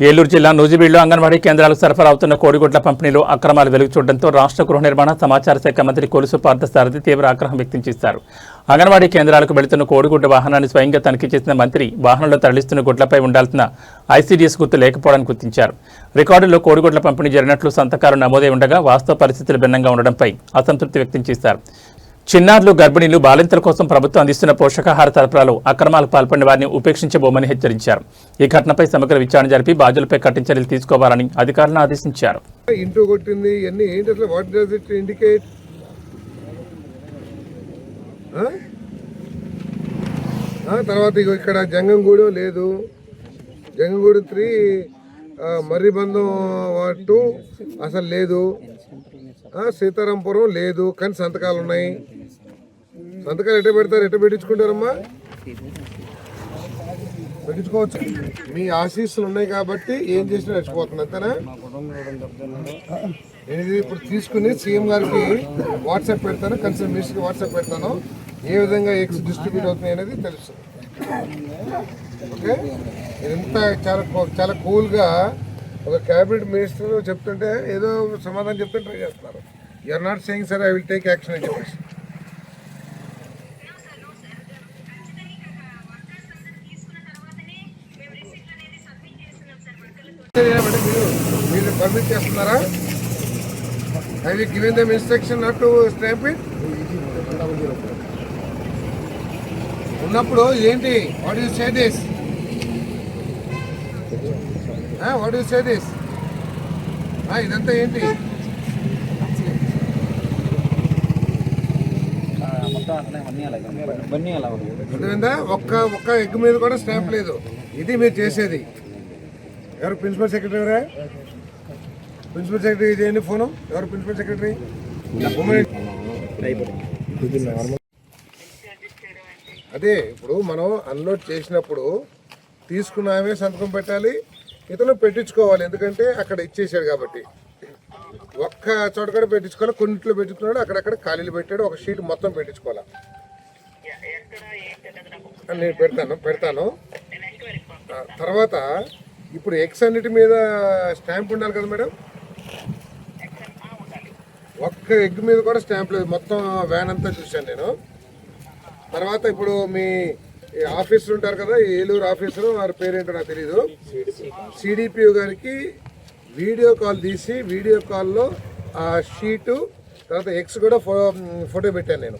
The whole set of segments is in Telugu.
ఏలూరు జిల్లా నూజివీడులో అంగన్వాడీ కేంద్రాలకు సరఫరా అవుతున్న కోడిగుడ్ల పంపిణీలో అక్రమాలు వెలుగు చూడడంతో రాష్ట్ర గృహ నిర్మాణ సమాచార శాఖ మంత్రి కొలుసు పార్థసారథి తీవ్ర ఆగ్రహం వ్యక్తం చేశారు. అంగన్వాడీ కేంద్రాలకు వెళుతున్న కోడిగుడ్ల వాహనాన్ని స్వయంగా తనిఖీ చేసిన మంత్రి వాహనంలో తరలిస్తున్న గుడ్లపై ఉండాల్సిన ఐసీడీఎస్ గుర్తు లేకపోవడాన్ని గుర్తించారు. రికార్డుల్లో కోడిగుడ్ల పంపిణీ జరిగినట్లు సంతకాలు నమోదై ఉండగా వాస్తవ పరిస్థితులు భిన్నంగా ఉండడంపై అసంతృప్తి వ్యక్తం చేశారు. చిన్నారులు, గర్భిణీలు, బాలింతల కోసం ప్రభుత్వం అందిస్తున్న పోషకాహార సరఫరాలో అక్రమాలకు పాల్పడిన వారిని ఉపేక్షించబోమని హెచ్చరించారు. ఈ ఘటనపై సమగ్ర విచారణ జరిపి బాధ్యులపై కఠిన చర్యలు తీసుకోవాలని అధికారులను ఆదేశించారు. తర్వాత ఇక్కడ జంగంగూడెం లేదు, జంగంగూడెం 3 మర్రిబంధం 2 అసలు లేదు, సీతారాంపురం లేదు, కానీ సంతకాలు ఉన్నాయి. సంతకాలు ఎట్ట పెడతారు, ఎట్ట పెట్టించుకుంటారమ్మా? పెట్టించుకోవచ్చు. మీ ఆశీస్సులు ఉన్నాయి కాబట్టి ఏం చేసినా నడిచిపోతుంది, అంతేనా? నేను ఇది ఇప్పుడు తీసుకుని సీఎం గారికి వాట్సాప్ పెడతాను, కన్సర్న్ మినిస్టర్కి వాట్సాప్ పెడతాను, ఏ విధంగా ఎగ్స్ డిస్ట్రిబ్యూట్ అవుతున్నాయి అనేది తెలుస్తుంది. ఓకే, ఇదంతా చాలా కూల్గా ఒక క్యాబినెట్ మినిస్టర్ చెప్తుంటే ఏదో సమాధానం చెప్తే ట్రై చేస్తున్నారు. You're not saying sir I will take action అని చెప్పేసి. మీరు పర్మిట్ చేస్తున్నారా? I will given them instruction not to stamp it. ఉన్నప్పుడు ఏంటి, what you say this, what you say this, ఇదంతా ఏంటి? ఒక్క ఎగ్ మీద కూడా స్టాంప్ లేదు. ఇది మీరు చేసేది. ఎవరు ప్రిన్సిపల్ సెక్రటరీ? ప్రిన్సిపల్ సెక్రటరీ చేయండి ఫోను. ఎవరు ప్రిన్సిపల్ సెక్రటరీ? అదే ఇప్పుడు మనం అన్లోడ్ చేసినప్పుడు తీసుకున్నామే సంతకం పెట్టాలి, ఇతను పెట్టించుకోవాలి. ఎందుకంటే అక్కడ ఇచ్చేసాడు కాబట్టి. ఒక్క చోట కూడా పెట్టించుకోవాలి, కొన్నిట్లో పెట్టుకున్నాడు, అక్కడక్కడ ఖాళీలు పెట్టాడు, ఒక షీట్ మొత్తం పెట్టించుకోవాలి. నేను పెడతాను. తర్వాత ఇప్పుడు ఎగ్స్ అన్నిటి మీద స్టాంప్ ఉండాలి కదా మేడం? ఒక్క ఎగ్ మీద కూడా స్టాంప్ లేదు, మొత్తం వ్యాన్ అంతా చూశాను నేను. తర్వాత ఇప్పుడు మీ ఆఫీసర్ ఉంటారు కదా, ఏలూరు ఆఫీసరు, వారి పేరేంటో నాకు తెలీదు, సిడిపిఓ గారికి వీడియో కాల్ తీసి వీడియో కాల్లో ఆ షీటు తర్వాత ఎగ్స్ కూడా ఫోటో పెట్టాను నేను.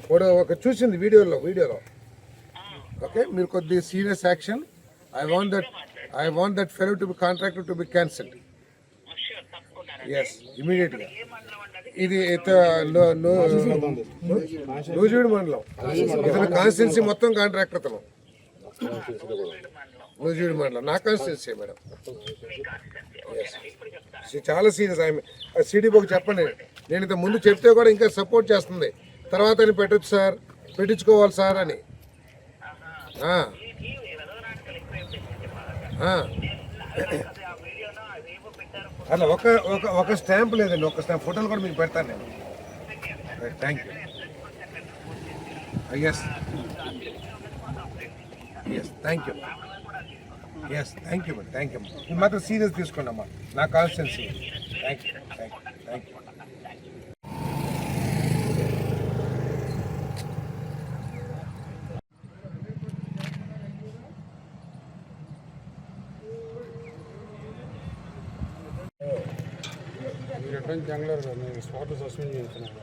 ఫోటో ఒక చూసింది వీడియోలో. ఓకే, మీరు కొద్దిగా serious action. I want that fellow to be contracted to be cancelled. Yes, immediately. ఇది నూజివీడు మండలం, ఇతను కాన్స్టిట్యున్సీ మొత్తం కాంట్రాక్టర్. అతను నూజివీడు మండలం నా కాన్స్టిట్యున్సీ మేడం. చాలా సీరియస్. సిడిపోకి చెప్పండి, నేను ఇంత ముందు చెప్తే కూడా ఇంకా సపోర్ట్ చేస్తుంది. తర్వాత అని పెట్టచ్చు సార్, పెట్టించుకోవాలి సార్ అని. అలా ఒక స్టాంప్ లేదండి, ఒక స్టాంప్ ఫోటోలు కూడా మీకు పెడతాను నేను. Thank you. Yes thank you. Thank you madam, thank you. మీరు మాత్రం సీరియస్ తీసుకోండి అమ్మా, నా constituency. Thank you. Spot suspend చేస్తున్నాను.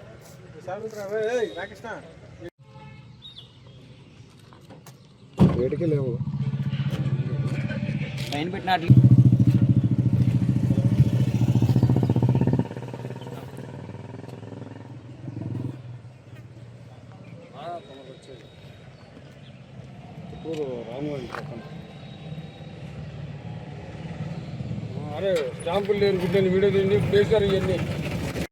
వేడికి లేవు పైన పెట్టినట్లు. అరే స్టాంపులు లేని గుడ్డని వీడియో తీయండి, ప్లేస్ ఇవన్నీ